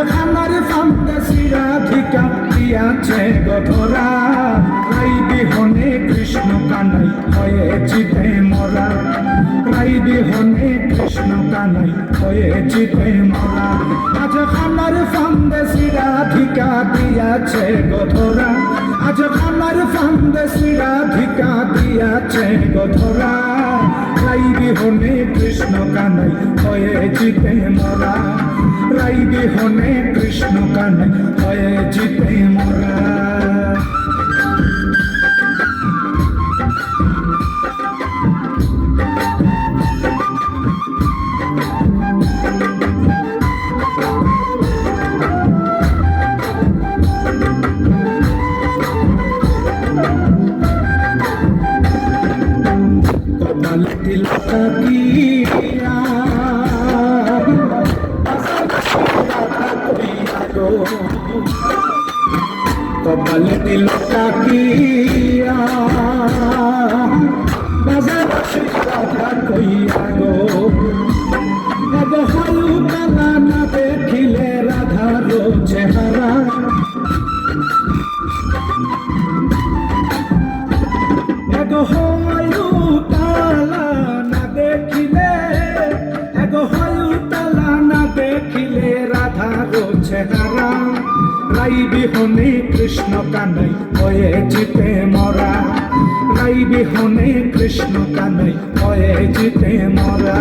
খানার ফান্দে সিরাধিকা দিয়াছে গধরা রাই বিহনে কৃষ্ণ কানাই হয়েছিতে মরা রাই বিহনে কৃষ্ণ কানাই হয়েছিতে মরা আজ খানার ফান্দে সিরাধিকা দিয়াছে গধরা আজ খানার ফান্দে সিরাধিকা দিয়াছে গধরা রাই বিহনে কৃষ্ণ কানাই হয়েছিতে মরা রাই বিহনে কৃষ্ণ কানাই হয়েছিতে মরা কপালে তিলকা দিয়া কপালে তিলকা দিয়া বাজাবাসী রাধা কইয়া গো এগো হলু কালা না দেখিলে রাধার চেহারা এগো হলু তালা না দেখিলে এগো হলু তালা না দেখিলে রাধার চেহারা রাই বিহনে কৃষ্ণ কানাই হয়েছিতে মরা রাই বিহনে কৃষ্ণ কানাই হয়েছিতে মরা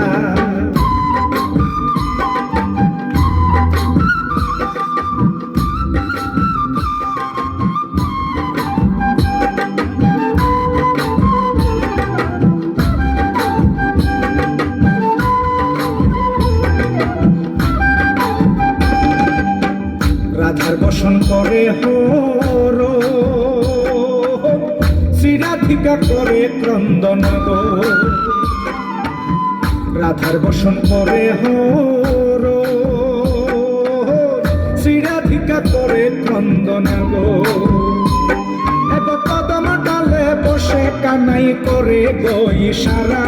রাধার বসন করে হর শ্রীরাধিকা করে ক্রন্দন গো রাধার বসন করে হর শ্রীরাধিকা করে ক্রন্দন গো এত কদম ডালে বসে কানাই করে গো ইশারা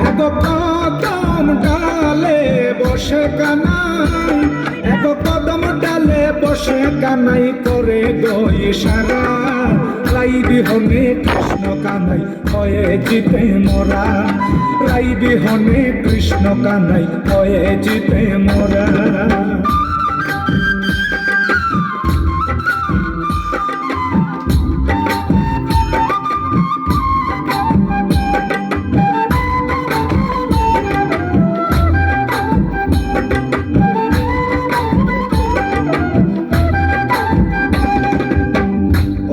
এত কদম ডালে বসে কানাই এক কদম ডালে বসে কানাই করে গো ইশারা রাই বিহনে কৃষ্ণ কানাই হয়েছিতে মরা রাই বিহনে কৃষ্ণ কানাই হয়েছিতে মরা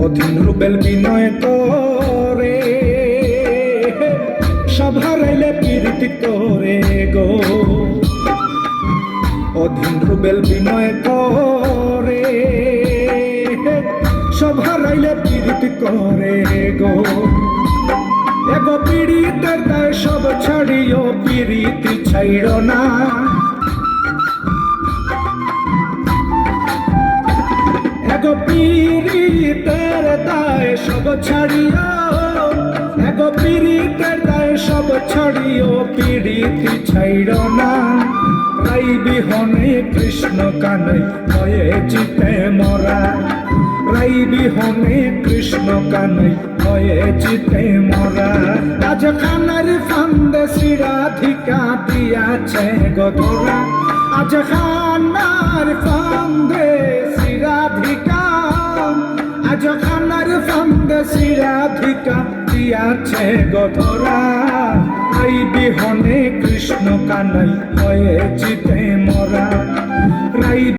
অধীন রূপেল বিনয় করে সভারাইলে প্রীতি করে গো অধীন রূপেল বিনয় করে সভারাইলে প্রীতি করে গো এগো পীড়িতের দায় সব ছাড়িও প্রীতি ছাইড় না এগো পীড়িতের দায় সব ছাড়িও এগো পীড়িতের দায় সব ছাড়িও পীড়িতি ছাইড় না রাই বিহনে কৃষ্ণ কানাই হয়েছিতে মরা রাই বিহনে কৃষ্ণ কানাই হয়েছিতে মরা আজ খানার ফান্দে শ্রীরাধিকা দিয়াছে গধরা আজ খানার ফান্দে শ্রীরাধিকা আজ খানার ফান্দে শ্রীরাধিকা দিয়াছে গধরা রাই বিহনে কৃষ্ণ কানাই হয়েছিতে মরা রাই